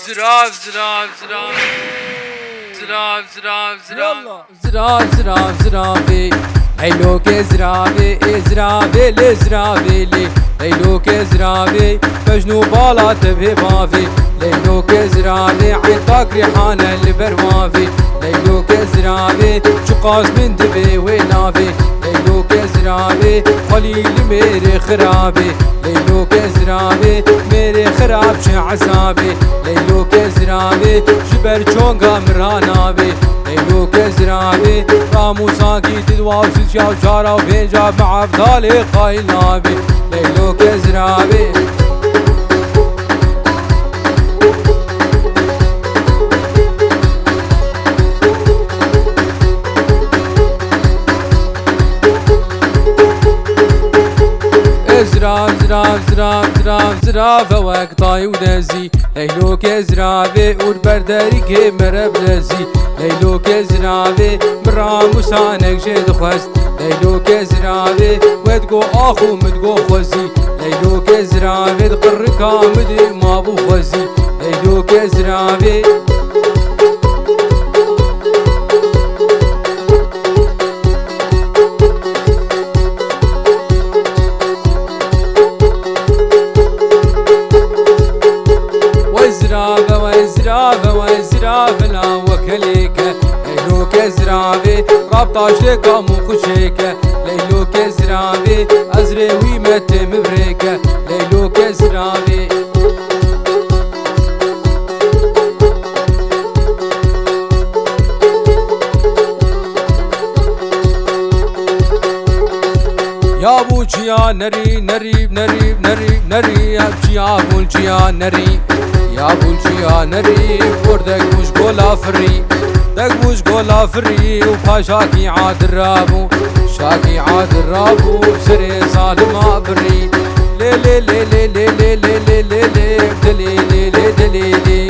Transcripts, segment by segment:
زراف زراف زراف زراف زراف زراف زراف زراف زرافي هيلوك زرافي زرافي لزرافي لي هيلوك زرافي مجنو بالا تبهي بافي ليلوك زرافي عيطاك ريحانة البروافي ليلوك زرافي شقاس من دبي ونافي ليلوك زرافي خليل ميري خرابي ليلوك زرافي ميري خراب عصابي ليلوك زرافي جبر چونگا مرانابي ليلوك زرافي رامو ساقي تدوا وسيا وشارا وبينجا مع افضالي قايل نابي ليلوك زرافي زراف زراف زراف زراف زراف وقطاي ودزي ليلوك زرافي والبرداري كي مربلزي ليلوك زرافي مرام وسانك جد خست ليلوك زرافي وتقو اخو متقو خوزي ليلوك زرافي تقر كامدي ما بو خوزي ليلوك زرافي وزراف لا وكليك ليلوك زرافي رابطة شيكا مو خشيك ليلوك زرافي أزري ويمت مبريك ليلوك زرافي يا بوجيا نري نري نري نري نري يا بوجيا نري يا بوجيا نري وردك مش قولا فري دك مش قولا فري وباشاكي عاد الرابو شاكي عاد الرابو بسري ظالم بري لي لي لي لي لي لي لي لي لي دلي لي لي دلي لي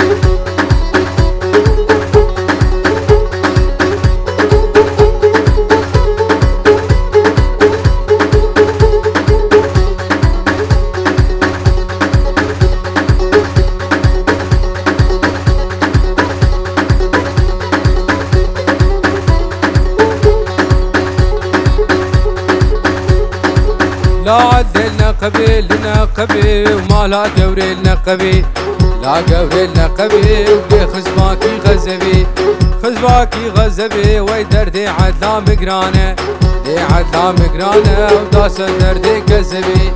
لا عدلنا قبيل لنا قبيل وما لا قوري لنا قبيل لا قوري لنا قبيل وبي خزباكي غزبي خزباكي غزبي ويدردي عدلا مقرانه دي عدلا مقرانه وداس دردي كزبي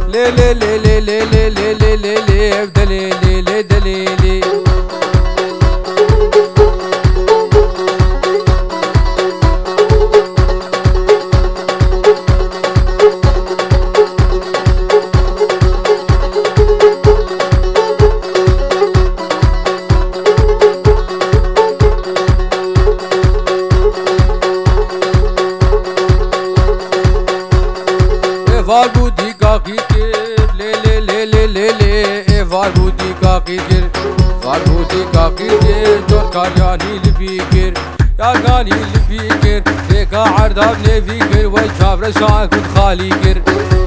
لي لي لي لي لي لي لي لي لي لي بدليلي لي دليلي ايفار بودي قاقي كير لي لي لي لي لي لي ايفار بودي قاقي كير ايفار بودي قاقي كير دور كارياني لبيكر يا قالي لبيكر ديكا عرضا بنفيكر والشابر شاك خالي كر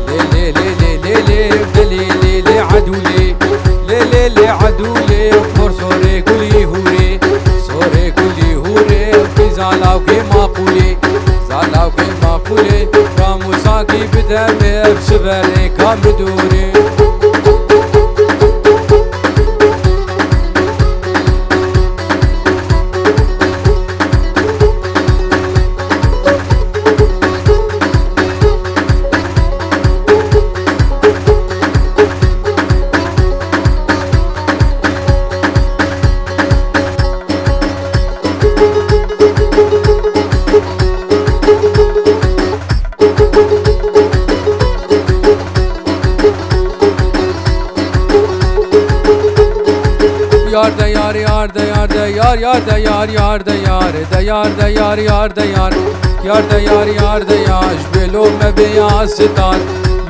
لي لي لي لي لي لي لي لي عدولي لي لي لي عدولي وفور سوري كلي هوري سوري كلي هوري في زالاو كي ماقولي زالاو كي ماقولي راموساكي بدمي بسبري كام بدوري yar da yar yar da yar da yar yar da yar yar da yar da yar da yar yar da yar yar da yar yar da yaş be lo me beyaz sitar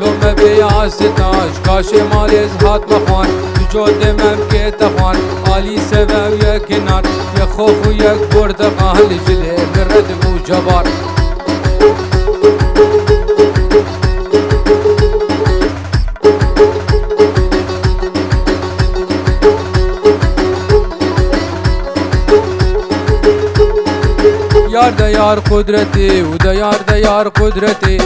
lo me beyaz sitar kaşe maliz hat mahwan jo demem ke tafan ali sebev ya kenar ya khofu ya burda qahil jile birad bu jabar یار دیار قدرتی و دیار قدرتی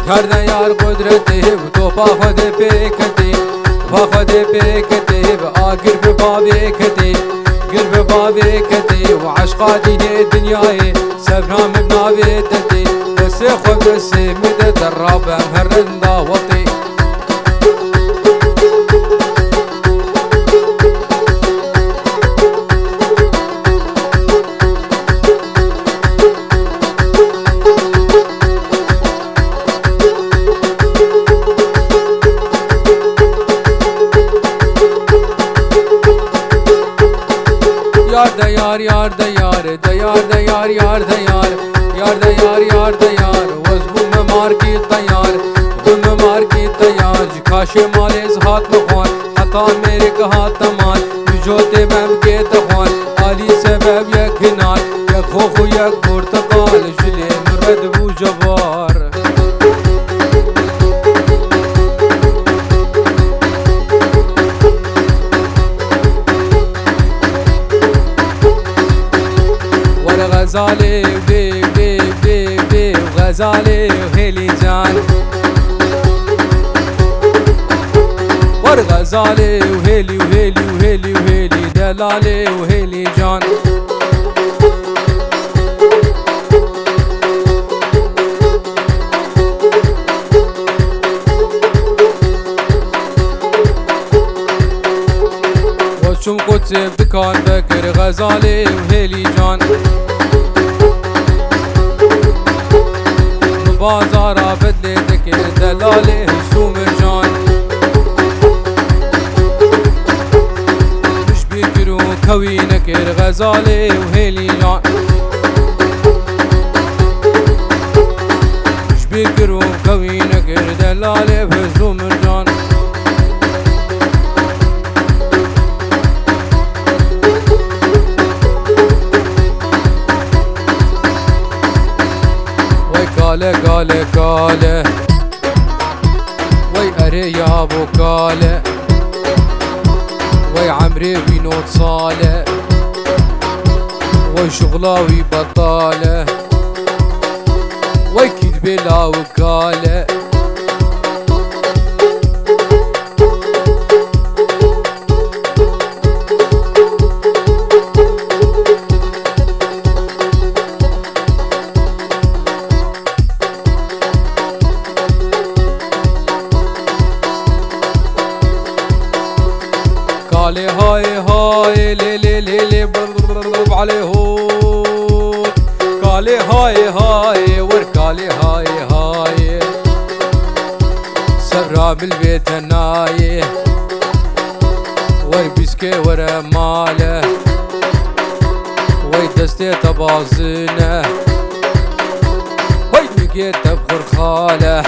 یار دیار قدرتی و تو پا خود پیکتی پا خود پیکتی و آگر به بابی کتی گر به بابی کتی و عشقا دینه دنیای سبرام بناوی تتی بسی خود بسی مده در رابم هرندا وطی yar dayar waz bu me mar ki tayar jikashe male izhat mkhwan hata mere kaha taman bijote mem ke takhwan ali sebeb yak hinar yak khokhu yak portakal jile murad bu jabar غزاله بي غزاله وهيلي جان ور غزاله وهيلي دلاله وهيلي جان وشم قدس بكان بكر غزاله وهيلي جان بازارا بدلتك دلاله سوم جان مش بيكرو كوينك غزاله وهيلي جان مش بيكرو كوينك دلاله سوم جان كاله وي اري يا ابو كاله وي عمري بينوت صاله وي شغلاوي بطاله وي كذبي لا وكاله هاي لي برب عليه هو كالي هاي وركالي هاي سراب البيت النايه وي بيسكي ورا ماله وي دستي تبازنه وي بقيت تبخر خاله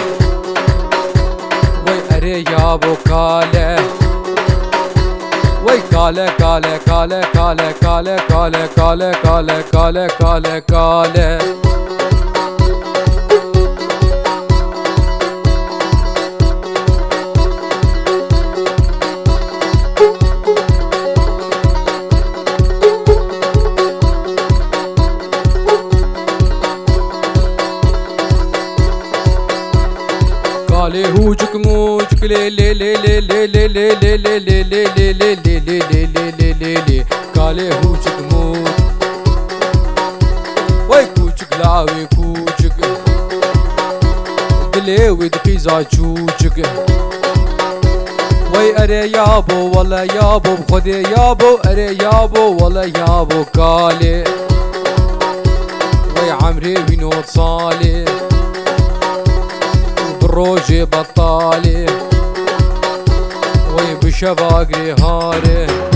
وي اري يا ابو كاله وي كاله काले हुजुक मुझक ले काले हुजुक मुझ वै कुचक लावे कुचक दिले विदकी जाचुचक वै अरे याबो वला याबो खुदे याबो अरे याबो वला याबो काले वै عمري بنوت صالح روجي بطالي وي بشباقري هاري